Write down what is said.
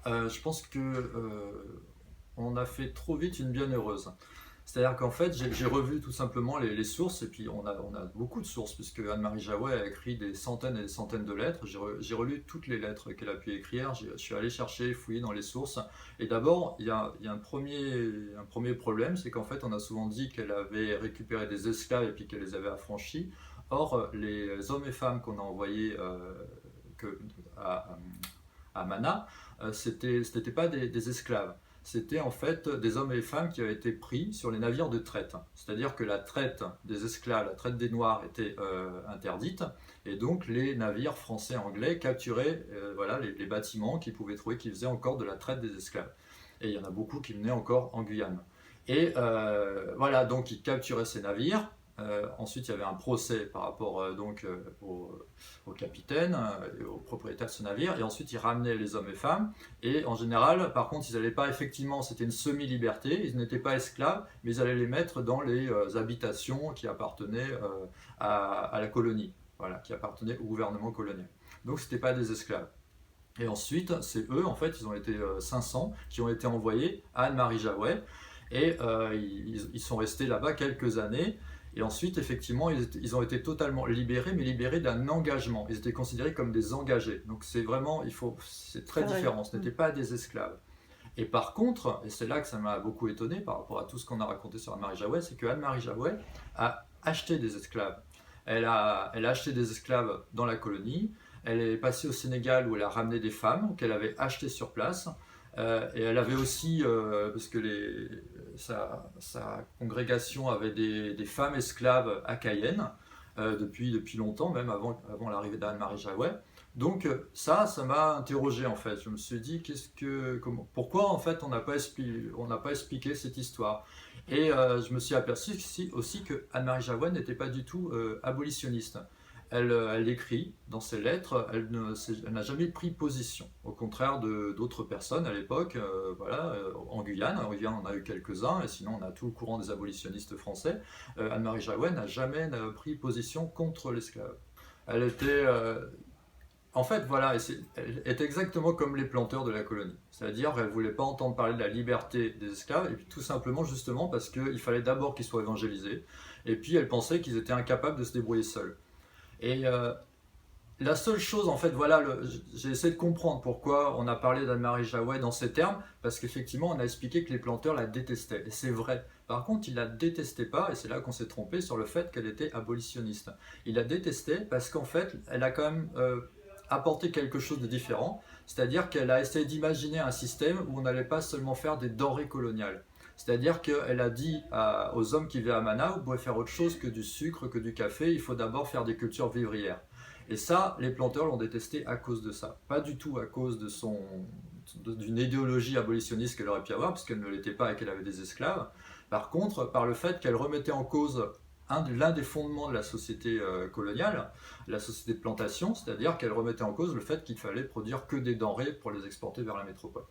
Je pense que on a fait trop vite une bienheureuse. C'est-à-dire qu'en fait, j'ai revu tout simplement les sources, et puis on a beaucoup de sources, puisque Anne-Marie Jaouet a écrit des centaines et des centaines de lettres. J'ai relu toutes les lettres qu'elle a pu écrire, je suis allé chercher, fouiller dans les sources. Et d'abord, il y a un premier problème, c'est qu'en fait, on a souvent dit qu'elle avait récupéré des esclaves et puis qu'elle les avait affranchis. Or, les hommes et femmes qu'on a envoyés que- à, à Mana, c'était pas des esclaves. C'était en fait des hommes et des femmes qui avaient été pris sur les navires de traite. C'est-à-dire que la traite des esclaves, la traite des Noirs était interdite, et donc les navires français et anglais capturaient voilà, les bâtiments qu'ils pouvaient trouver qui faisaient encore de la traite des esclaves. Et il y en a beaucoup qui venaient encore en Guyane. Et voilà, donc ils capturaient ces navires. Ensuite, il y avait un procès par rapport au capitaine et au propriétaire de ce navire. Et ensuite, ils ramenaient les hommes et femmes. Et en général, par contre, ils n'allaient pas effectivement, c'était une semi-liberté. Ils n'étaient pas esclaves, mais ils allaient les mettre dans les habitations qui appartenaient à la colonie, voilà, qui appartenaient au gouvernement colonial. Donc, c'était pas des esclaves. Et ensuite, c'est eux, en fait, ils ont été 500 qui ont été envoyés à Anne-Marie Jaouet. Et ils sont restés là-bas quelques années. Et ensuite, effectivement, ils ont été totalement libérés, mais libérés d'un engagement. Ils étaient considérés comme des engagés. Donc c'est vraiment, c'est très C'est vrai. différent. Ce n'étaient pas des esclaves. Et par contre, et c'est là que ça m'a beaucoup étonné par rapport à tout ce qu'on a raconté sur Anne-Marie Jaouet, c'est que Anne-Marie Jaouet a acheté des esclaves. Elle a acheté des esclaves dans la colonie. Elle est passée au Sénégal où elle a ramené des femmes qu'elle avait achetées sur place. Et elle avait aussi, parce que sa congrégation avait des femmes esclaves à Cayenne, depuis longtemps, même avant l'arrivée d'Anne-Marie Jaouet. Donc ça m'a interrogé en fait. Je me suis dit pourquoi en fait on n'a pas expliqué cette histoire. Et je me suis aperçu aussi que Anne-Marie Jaouet n'était pas du tout abolitionniste. Elle écrit dans ses lettres, elle n'a jamais pris position. Au contraire de d'autres personnes à l'époque, voilà, en Guyane, on a eu quelques-uns, et sinon on a tout le courant des abolitionnistes français. Anne-Marie Jaouet n'a jamais pris position contre l'esclave. Elle était, en fait, voilà, elle est exactement comme les planteurs de la colonie. C'est-à-dire qu'elle ne voulait pas entendre parler de la liberté des esclaves, et puis tout simplement justement parce qu'il fallait d'abord qu'ils soient évangélisés, et puis elle pensait qu'ils étaient incapables de se débrouiller seuls. Et la seule chose, en fait, voilà, j'ai essayé de comprendre pourquoi on a parlé d'Anne-Marie Jaouet dans ces termes, parce qu'effectivement, on a expliqué que les planteurs la détestaient, et c'est vrai. Par contre, ils la détestaient pas, et c'est là qu'on s'est trompé sur le fait qu'elle était abolitionniste. Ils la détestaient parce qu'en fait, elle a quand même apporté quelque chose de différent, c'est-à-dire qu'elle a essayé d'imaginer un système où on n'allait pas seulement faire des denrées coloniales. C'est-à-dire qu'elle a dit aux hommes qui vivaient à Mana, vous pouvez faire autre chose que du sucre, que du café, il faut d'abord faire des cultures vivrières. Et ça, les planteurs l'ont détesté à cause de ça. Pas du tout à cause d'une idéologie abolitionniste qu'elle aurait pu avoir, puisqu'elle ne l'était pas et qu'elle avait des esclaves. Par contre, par le fait qu'elle remettait en cause l'un des fondements de la société coloniale, la société de plantation, c'est-à-dire qu'elle remettait en cause le fait qu'il fallait produire que des denrées pour les exporter vers la métropole.